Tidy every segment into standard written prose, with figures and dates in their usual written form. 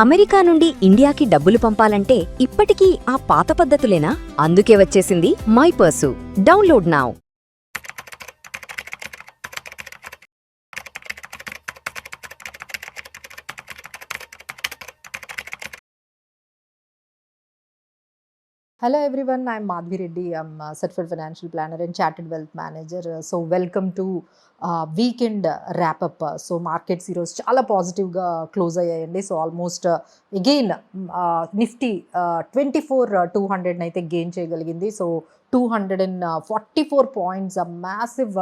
America నుండి ఇండియాకి డబ్బులు పంపాలంటే ఇప్పటికీ ఆ పాత పద్ధతులేనా? అందుకే వచ్చేసింది మైపర్సు. Download now. Hello everyone, I'm Madhvi Reddy. I'm a certified financial planner and chartered wealth manager. So welcome to weekend wrap up. So markets ఈరోజు చాలా పాజిటివ్గా క్లోజ్ అయ్యాయండి. సో ఆల్మోస్ట్ అగైన్ నిఫ్టీ 24,200 అయితే గెయిన్ చేయగలిగింది. సో 244 పాయింట్స్ మ్యాసివ్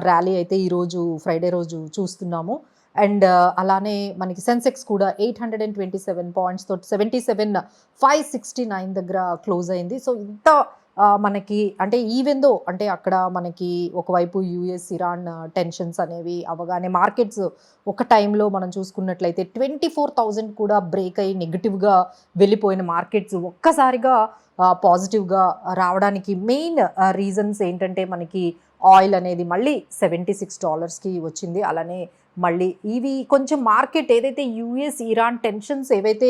ర్యాలీ అయితే ఈరోజు Friday రోజు చూస్తున్నాము. అండ్ అలానే మనకి సెన్సెక్స్ కూడా 827 పాయింట్స్తో 77,569 దగ్గర క్లోజ్ అయింది. సో ఇంత మనకి అంటే ఈవెందో అంటే అక్కడ మనకి ఒకవైపు యుఎస్ ఇరాన్ టెన్షన్స్ అనేవి అవగానే మార్కెట్స్ ఒక టైంలో మనం చూసుకున్నట్లయితే 24,000 కూడా బ్రేక్ అయ్యి నెగిటివ్గా వెళ్ళిపోయిన మార్కెట్స్ ఒక్కసారిగా పాజిటివ్గా రావడానికి మెయిన్ రీజన్స్ ఏంటంటే మనకి ఆయిల్ అనేది మళ్ళీ $76కి వచ్చింది. అలానే మళ్ళీ ఇవి కొంచెం మార్కెట్ ఏదైతే యుఎస్ ఇరాన్ టెన్షన్స్ ఏవైతే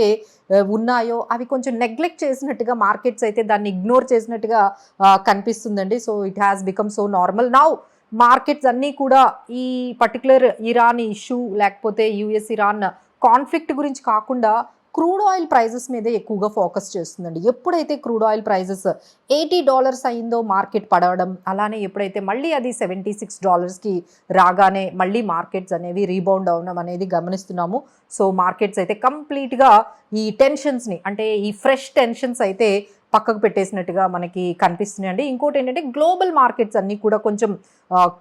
ఉన్నాయో అవి కొంచెం నెగ్లెక్ట్ చేసినట్టుగా మార్కెట్స్ అయితే దాన్ని ఇగ్నోర్ చేసినట్టుగా కనిపిస్తుందండి. So it has become so normal now. Markets అన్నీ కూడా ఈ పర్టికులర్ ఇరాన్ ఇష్యూ లేకపోతే యుఎస్ ఇరాన్ కాన్ఫ్లిక్ట్ గురించి కాకుండా క్రూడ్ ఆయిల్ ప్రైజెస్ మీదే ఎక్కువగా ఫోకస్ చేస్తుందండి. ఎప్పుడైతే క్రూడ్ ఆయిల్ ప్రైజెస్ $80 అయిందో మార్కెట్ పడవడం, అలానే ఎప్పుడైతే మళ్ళీ అది $76కి రాగానే మళ్ళీ మార్కెట్స్ అనేవి రీబౌండ్ అవడం అనేది గమనిస్తున్నాము. సో మార్కెట్స్ అయితే కంప్లీట్గా ఈ టెన్షన్స్ని అంటే ఈ ఫ్రెష్ టెన్షన్స్ అయితే పక్కకు పెట్టేసినట్టుగా మనకి కనిపిస్తున్నాయండి. ఇంకోటి ఏంటంటే గ్లోబల్ మార్కెట్స్ అన్నీ కూడా కొంచెం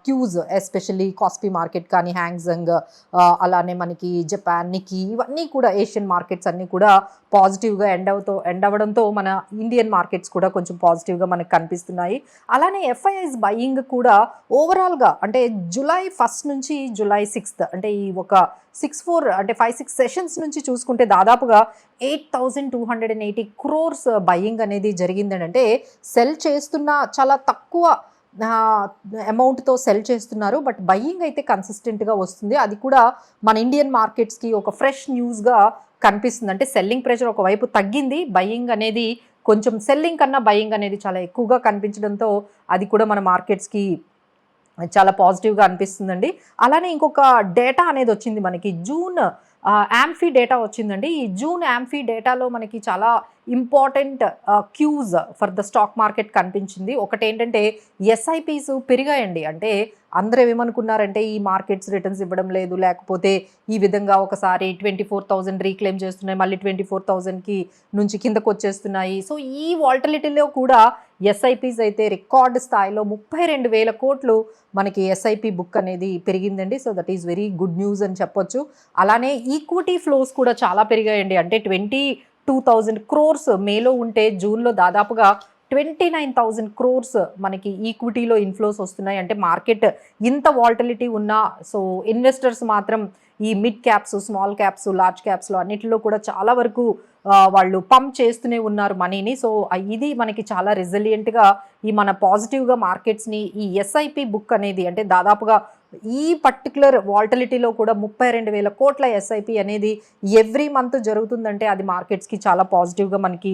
క్యూజ్ ఎస్పెషల్లీ కాస్పీ మార్కెట్ కానీ హ్యాంగ్జంగ్ అలానే మనకి జపాన్ నికీ ఇవన్నీ కూడా ఏషియన్ మార్కెట్స్ అన్నీ కూడా పాజిటివ్గా ఎండ్ అవ్వడంతో మన ఇండియన్ మార్కెట్స్ కూడా కొంచెం పాజిటివ్గా మనకు కనిపిస్తున్నాయి. అలానే ఎఫ్ఐఐస్ బయింగ్ కూడా ఓవరాల్గా అంటే జూలై 1 నుంచి జూలై 6 అంటే ఈ ఒక 6-4 అంటే 5-6 సెషన్స్ నుంచి చూసుకుంటే దాదాపుగా 8,280 crores బయింగ్ అనేది జరిగిందని. అంటే సెల్ చేస్తున్న చాలా తక్కువ అమౌంట్తో సెల్ చేస్తున్నారు, బట్ బయింగ్ అయితే కన్సిస్టెంట్గా వస్తుంది. అది కూడా మన ఇండియన్ మార్కెట్స్కి ఒక ఫ్రెష్ న్యూస్గా కనిపిస్తుంది. అంటే సెల్లింగ్ ప్రెషర్ ఒకవైపు తగ్గింది, బయింగ్ అనేది కొంచెం సెల్లింగ్ కన్నా బయింగ్ అనేది చాలా ఎక్కువగా కనిపించడంతో అది కూడా మన మార్కెట్స్కి చాలా పాజిటివ్గా అనిపిస్తుందండి. అలానే ఇంకొక డేటా అనేది వచ్చింది మనకి జూన్ యాంఫీ డేటా వచ్చిందండి. ఈ జూన్ యాంఫీ డేటాలో మనకి చాలా important క్యూజ్ for the stock market కనిపించింది. ఒకటి ఏంటంటే ఎస్ఐపీస్ పెరిగాయండి. అంటే అందరూ ఏమనుకున్నారంటే ఈ మార్కెట్స్ రిటర్న్స్ ఇవ్వడం లేదు, లేకపోతే ఈ విధంగా ఒకసారి 24,000 రీక్లెయిమ్ చేస్తున్నాయి, మళ్ళీ 24,000కి నుంచి కిందకు వచ్చేస్తున్నాయి. సో ఈ వాల్టిలిటీలో కూడా ఎస్ఐపీస్ అయితే రికార్డ్ స్థాయిలో 32,000 కోట్లు మనకి ఎస్ఐపి బుక్ అనేది పెరిగిందండి. So that is very good news అని చెప్పొచ్చు. అలానే ఈక్విటీ ఫ్లోస్ కూడా చాలా పెరిగాయండి. అంటే 22,000 crores మేలో ఉంటే జూన్లో దాదాపుగా 29,000 crores మనకి ఈక్విటీలో ఇన్ఫ్లోస్ వస్తున్నాయి. అంటే మార్కెట్ ఇంత వాల్టిలిటీ ఉన్నా సో ఇన్వెస్టర్స్ మాత్రం ఈ mid caps, small caps, large క్యాప్స్లో అన్నిటిలో కూడా చాలా వరకు వాళ్ళు పంప్ చేస్తూనే ఉన్నారు మనీని. సో ఇది మనకి చాలా రెసిలియంట్గా ఈ మన పాజిటివ్గా మార్కెట్స్ని ఈ ఎస్ఐపి బుక్ అనేది అంటే దాదాపుగా ఈ పర్టికులర్ వాల్టిలిటీలో కూడా 32,000 కోట్ల ఎస్ఐపి అనేది ఎవ్రీ మంత్ జరుగుతుందంటే అది మార్కెట్స్కి చాలా పాజిటివ్గా మనకి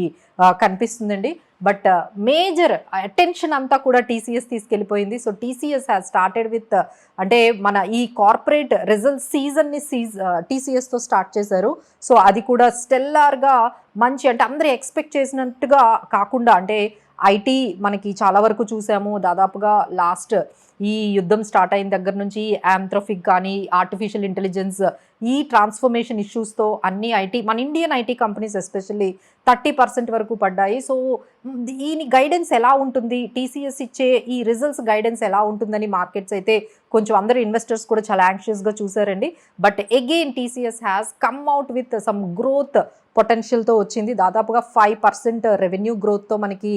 కనిపిస్తుందండి. బట్ మేజర్ అటెన్షన్ అంతా కూడా టీసీఎస్ తీసుకెళ్ళిపోయింది. So TCS has started with అంటే మన ఈ కార్పొరేట్ రిజల్ట్ సీజన్ని టీసీఎస్తో స్టార్ట్ చేశారు. సో అది కూడా స్టెల్లార్గా మంచి అంటే అందరూ ఎక్స్పెక్ట్ చేసినట్టుగా కాకుండా అంటే ఐటీ మనకి చాలా వరకు చూసాము. దాదాపుగా లాస్ట్ ఈ యుద్ధం స్టార్ట్ అయిన దగ్గర నుంచి యాంథ్రోఫిక్ కానీ ఆర్టిఫిషియల్ ఇంటెలిజెన్స్ ఈ ట్రాన్స్ఫర్మేషన్ ఇష్యూస్తో అన్ని ఐటీ మన ఇండియన్ ఐటీ కంపెనీస్ ఎస్పెషల్లీ 30% వరకు పడ్డాయి. సో దీని గైడెన్స్ ఎలా ఉంటుంది, టీసీఎస్ ఇచ్చే ఈ రిజల్ట్స్ గైడెన్స్ ఎలా ఉంటుందని మార్కెట్స్ అయితే కొంచెం అందరూ ఇన్వెస్టర్స్ కూడా చాలా యాంగ్షియస్గా చూసారండి. But again TCS has come out with some growth పొటెన్షియల్తో వచ్చింది. దాదాపుగా 5% రెవెన్యూ గ్రోత్తో మనకి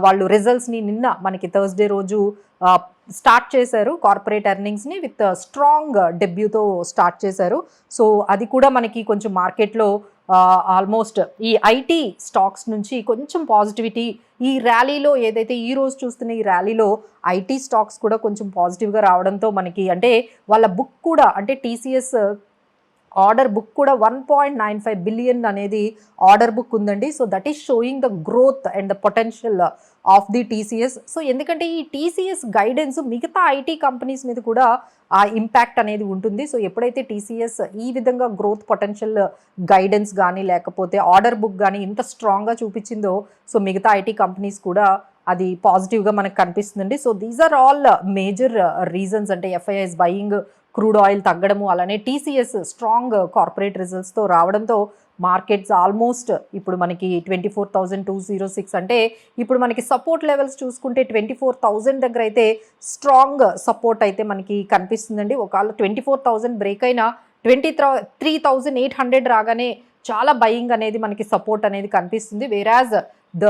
వాళ్ళు రిజల్ట్స్ని నిన్న మనకి థర్స్డే రోజు స్టార్ట్ చేశారు. కార్పొరేట్ ఎర్నింగ్స్ని విత్ స్ట్రాంగ్ డెబ్యూతో స్టార్ట్ చేశారు. సో అది కూడా మనకి కొంచెం మార్కెట్లో ఆల్మోస్ట్ ఈ ఐటీ స్టాక్స్ నుంచి కొంచెం పాజిటివిటీ ఈ ర్యాలీలో ఏదైతే ఈ రోజు చూస్తున్న ఈ ర్యాలీలో ఐటీ స్టాక్స్ కూడా కొంచెం పాజిటివ్గా రావడంతో మనకి అంటే వాళ్ళ బుక్ కూడా అంటే టీసీఎస్ ఆర్డర్ బుక్ కూడా 1.95 బిలియన్ అనేది ఆర్డర్ బుక్ ఉందండి. So that is showing the growth and the potential of the TCS. So ఎందుకంటే ఈ టీసీఎస్ గైడెన్స్ మిగతా ఐటీ కంపెనీస్ మీద కూడా ఆ ఇంపాక్ట్ అనేది ఉంటుంది. సో ఎప్పుడైతే టీసీఎస్ ఈ విధంగా గ్రోత్ పొటెన్షియల్ గైడెన్స్ కానీ లేకపోతే ఆర్డర్ బుక్ కానీ ఇంత స్ట్రాంగ్గా చూపించిందో సో మిగతా ఐటీ కంపెనీస్ కూడా అది పాజిటివ్గా మనకు కనిపిస్తుందండి. So these are all major reasons. అంటే ఎఫ్ఐఐస్ బయింగ్, క్రూడ్ ఆయిల్ తగ్గడము, అలానే టీసీఎస్ స్ట్రాంగ్ కార్పొరేట్ రిజల్ట్స్తో రావడంతో మార్కెట్స్ ఆల్మోస్ట్ ఇప్పుడు మనకి 24,206 అంటే ఇప్పుడు మనకి సపోర్ట్ లెవెల్స్ చూసుకుంటే 24,000 దగ్గర అయితే స్ట్రాంగ్ సపోర్ట్ అయితే మనకి కనిపిస్తుందండి. ఒకవేళ 24,000 బ్రేక్ అయినా 23,800 రాగానే చాలా బయింగ్ అనేది మనకి సపోర్ట్ అనేది కనిపిస్తుంది. వేరాజ్ ద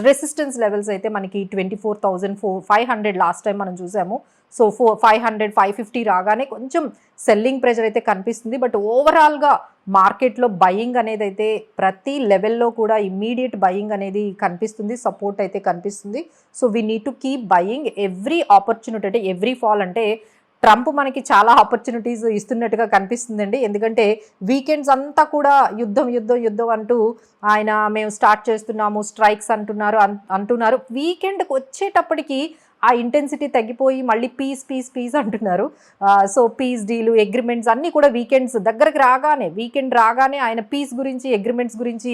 రెసిస్టెన్స్ లెవెల్స్ అయితే మనకి 24,500 లాస్ట్ టైం మనం చూసాము. సో 500, 550 రాగానే కొంచెం సెల్లింగ్ ప్రెషర్ అయితే కనిపిస్తుంది. బట్ ఓవరాల్గా మార్కెట్లో బయింగ్ అనేది అయితే ప్రతి లెవెల్లో కూడా ఇమ్మీడియట్ బయింగ్ అనేది కనిపిస్తుంది, సపోర్ట్ అయితే కనిపిస్తుంది. So we need to keep buying every opportunity. అంటే ఎవ్రీ ఫాల్ అంటే ట్రంప్ మనకి చాలా ఆపర్చునిటీస్ ఇస్తున్నట్టుగా కనిపిస్తుందండి. ఎందుకంటే వీకెండ్స్ అంతా కూడా యుద్ధం యుద్ధం యుద్ధం అంటూ ఆయన మేము స్టార్ట్ చేస్తున్నాము, స్ట్రైక్స్ అంటున్నారు. వీకెండ్కి వచ్చేటప్పటికి ఆ ఇంటెన్సిటీ తగ్గిపోయి మళ్ళీ పీస్ అంటున్నారు. సో పీస్ డీలు, అగ్రిమెంట్స్ అన్నీ కూడా వీకెండ్ రాగానే ఆయన పీస్ గురించి, అగ్రిమెంట్స్ గురించి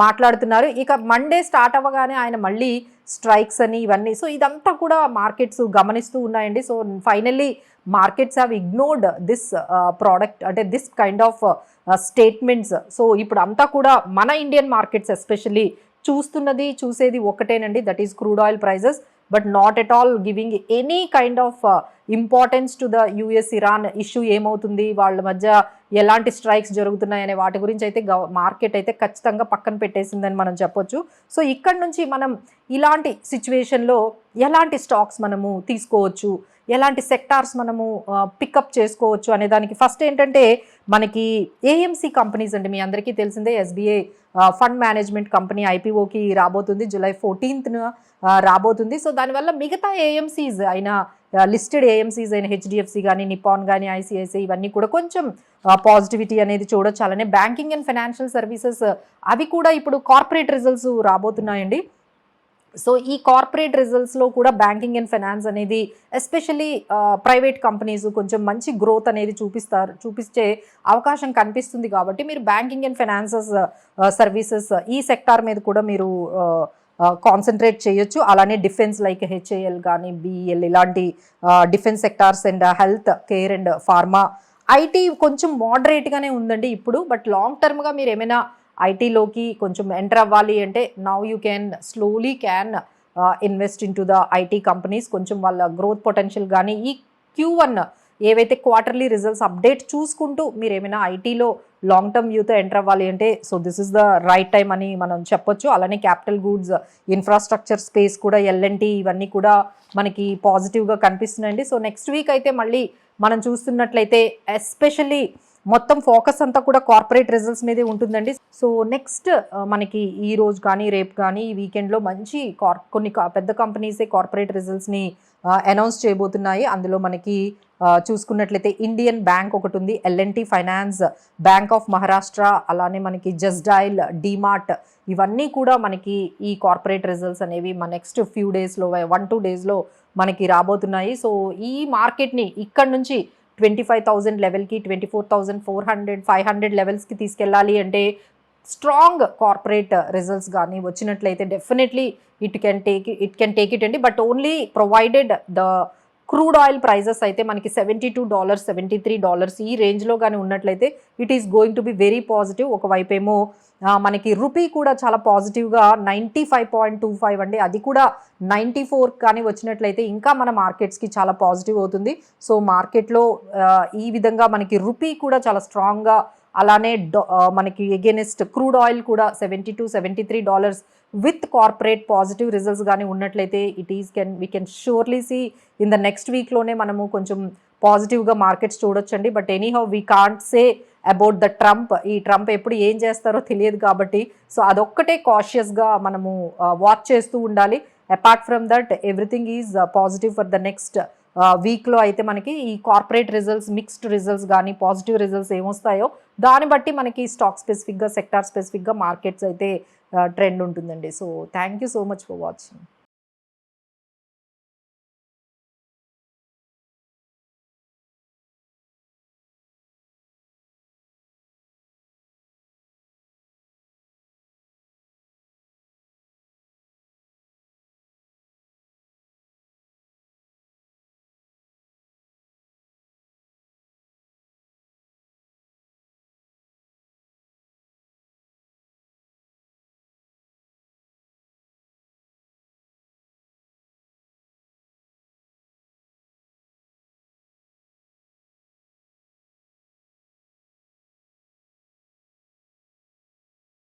మాట్లాడుతున్నారు. ఇక మండే స్టార్ట్ అవ్వగానే ఆయన మళ్ళీ స్ట్రైక్స్ అని ఇవన్నీ. సో ఇదంతా కూడా మార్కెట్స్ గమనిస్తూ ఉన్నాయండి. So finally markets have ignored this product, అంటే this kind of statements. So ఇప్పుడు అంతా కూడా మన ఇండియన్ మార్కెట్స్ ఎస్పెషల్లీ చూసేది ఒకటేనండి, that is crude oil prices. But not at all giving any kind of importance to the US Iran issue. ఏమవుతుంది, వాళ్ళ మధ్య ఎలాంటి స్ట్రైక్స్ జరుగుతున్నాయనే వాటి గురించి అయితే మార్కెట్ అయితే ఖచ్చితంగా పక్కన పెట్టేసిందని మనం చెప్పొచ్చు. సో ఇక్కడ నుంచి మనం ఇలాంటి సిచ్యువేషన్లో ఎలాంటి స్టాక్స్ మనము తీసుకోవచ్చు, ఎలాంటి సెక్టార్స్ మనము పికప్ చేసుకోవచ్చు అనే దానికి ఫస్ట్ ఏంటంటే మనకి ఏఎంసీ కంపెనీస్ అండి. మీ అందరికీ తెలిసిందే ఎస్బీఐ ఫండ్ మేనేజ్మెంట్ కంపెనీ ఐపీఓకి రాబోతుంది, July 14th రాబోతుంది. సో దానివల్ల మిగతా ఏఎంసీస్ అయిన లిస్టెడ్ ఏఎంసీస్ అయిన హెచ్డిఎఫ్సి కానీ, నిపాన్ కానీ, ఐసిఐసిఐ ఇవన్నీ కూడా కొంచెం పాజిటివిటీ అనేది చూడొచ్చు. అలానే బ్యాంకింగ్ అండ్ ఫైనాన్షియల్ సర్వీసెస్ అవి కూడా ఇప్పుడు కార్పొరేట్ రిజల్ట్స్ రాబోతున్నాయండి. సో ఈ కార్పొరేట్ రిజల్ట్స్లో కూడా బ్యాంకింగ్ అండ్ ఫైనాన్స్ అనేది ఎస్పెషల్లీ ప్రైవేట్ కంపెనీస్ కొంచెం మంచి గ్రోత్ అనేది చూపించే అవకాశం కనిపిస్తుంది. కాబట్టి మీరు బ్యాంకింగ్ అండ్ ఫైనాన్సెస్ సర్వీసెస్ ఈ సెక్టార్ మీద కూడా మీరు కాన్సన్ట్రేట్ చేయొచ్చు. అలానే డిఫెన్స్ లైక్ హెచ్ఏఎల్ కానీ, బిఈఎల్ ఇలాంటి defence sectors and health care and pharma, IT కొంచెం మోడరేట్గానే ఉందండి ఇప్పుడు. బట్ లాంగ్ టర్మ్గా మీరు ఏమైనా ఐటీలోకి కొంచెం ఎంటర్ అవ్వాలి అంటే now you slowly can invest in to the IT companies. కొంచెం వాళ్ళ గ్రోత్ పొటెన్షియల్ కానీ ఈ Q1 ఏవైతే క్వార్టర్లీ రిజల్ట్స్ అప్డేట్ చూసుకుంటూ మీరు ఏమైనా ఐటీలో లాంగ్ టర్మ్ వ్యూతో ఎంటర్ అవ్వాలి అంటే so this is the right time అని మనం చెప్పొచ్చు. అలానే క్యాపిటల్ గూడ్స్, ఇన్ఫ్రాస్ట్రక్చర్ స్పేస్ కూడా, ఎల్ఎన్టీ ఇవన్నీ కూడా మనకి పాజిటివ్గా కనిపిస్తున్నాయండి. సో నెక్స్ట్ వీక్ అయితే మళ్ళీ మనం చూస్తున్నట్లయితే ఎస్పెషల్లీ మొత్తం ఫోకస్ అంతా కూడా కార్పొరేట్ రిజల్ట్స్ మీదే ఉంటుందండి. సో నెక్స్ట్ మనకి ఈ రోజు కానీ రేపు కానీ ఈ వీకెండ్లో మంచి కొన్ని పెద్ద కంపెనీసే కార్పొరేట్ రిజల్ట్స్ని అనౌన్స్ చేయబోతున్నాయి. అందులో మనకి చూసుకున్నట్లయితే ఇండియన్ బ్యాంక్ ఒకటి ఉంది, LNT finance, bank of Maharashtra, అలానే మనకి జస్ట్ డయల్, డీమార్ట్ ఇవన్నీ కూడా మనకి ఈ కార్పొరేట్ రిజల్ట్స్ అనేవి మన నెక్స్ట్ ఫ్యూ డేస్లో 1-2 డేస్లో మనకి రాబోతున్నాయి. సో ఈ మార్కెట్ని ఇక్కడ నుంచి 25,000 లెవెల్కి, 24,400, 500 లెవెల్స్కి తీసుకెళ్ళాలి అంటే స్ట్రాంగ్ కార్పొరేట్ రిజల్ట్స్ కానీ వచ్చినట్లయితే definitely it can take it అండి. But only provided the crude oil prices అయితే మనకి $72, $73 ఈ రేంజ్లో కానీ ఉన్నట్లయితే it is going to be very positive. ఒకవైపు ఏమో మనకి రూపీ కూడా చాలా పాజిటివ్గా 95.25 అండి, అది కూడా 94 కానీ వచ్చినట్లయితే ఇంకా మన మార్కెట్స్కి చాలా పాజిటివ్ అవుతుంది. సో మార్కెట్లో ఈ విధంగా మనకి రూపీ కూడా చాలా స్ట్రాంగ్గా, అలానే మనకి ఎగెనిస్ట్ క్రూడ్ ఆయిల్ కూడా $72-73 విత్ కార్పొరేట్ పాజిటివ్ రిజల్ట్స్ కానీ ఉన్నట్లయితే we can surely see in the next వీక్లోనే మనము కొంచెం పాజిటివ్గా మార్కెట్స్ చూడొచ్చండి. But anyhow we can't say about the Trump. ఈ ట్రంప్ ఎప్పుడు ఏం చేస్తారో తెలియదు కాబట్టి సో అదొక్కటే కాషియస్గా మనము వాచ్ చేస్తూ ఉండాలి. Apart from that everything is positive for the next వీక్లో అయితే మనకి ఈ కార్పొరేట్ రిజల్ట్స్, మిక్స్డ్ రిజల్ట్స్ కానీ పాజిటివ్ రిజల్ట్స్ ఏమొస్తాయో దాన్ని బట్టి మనకి స్టాక్ స్పెసిఫిక్గా సెక్టార్ స్పెసిఫిక్గా మార్కెట్స్ అయితే ట్రెండ్ ఉంటుందండి. So thank you so much for watching.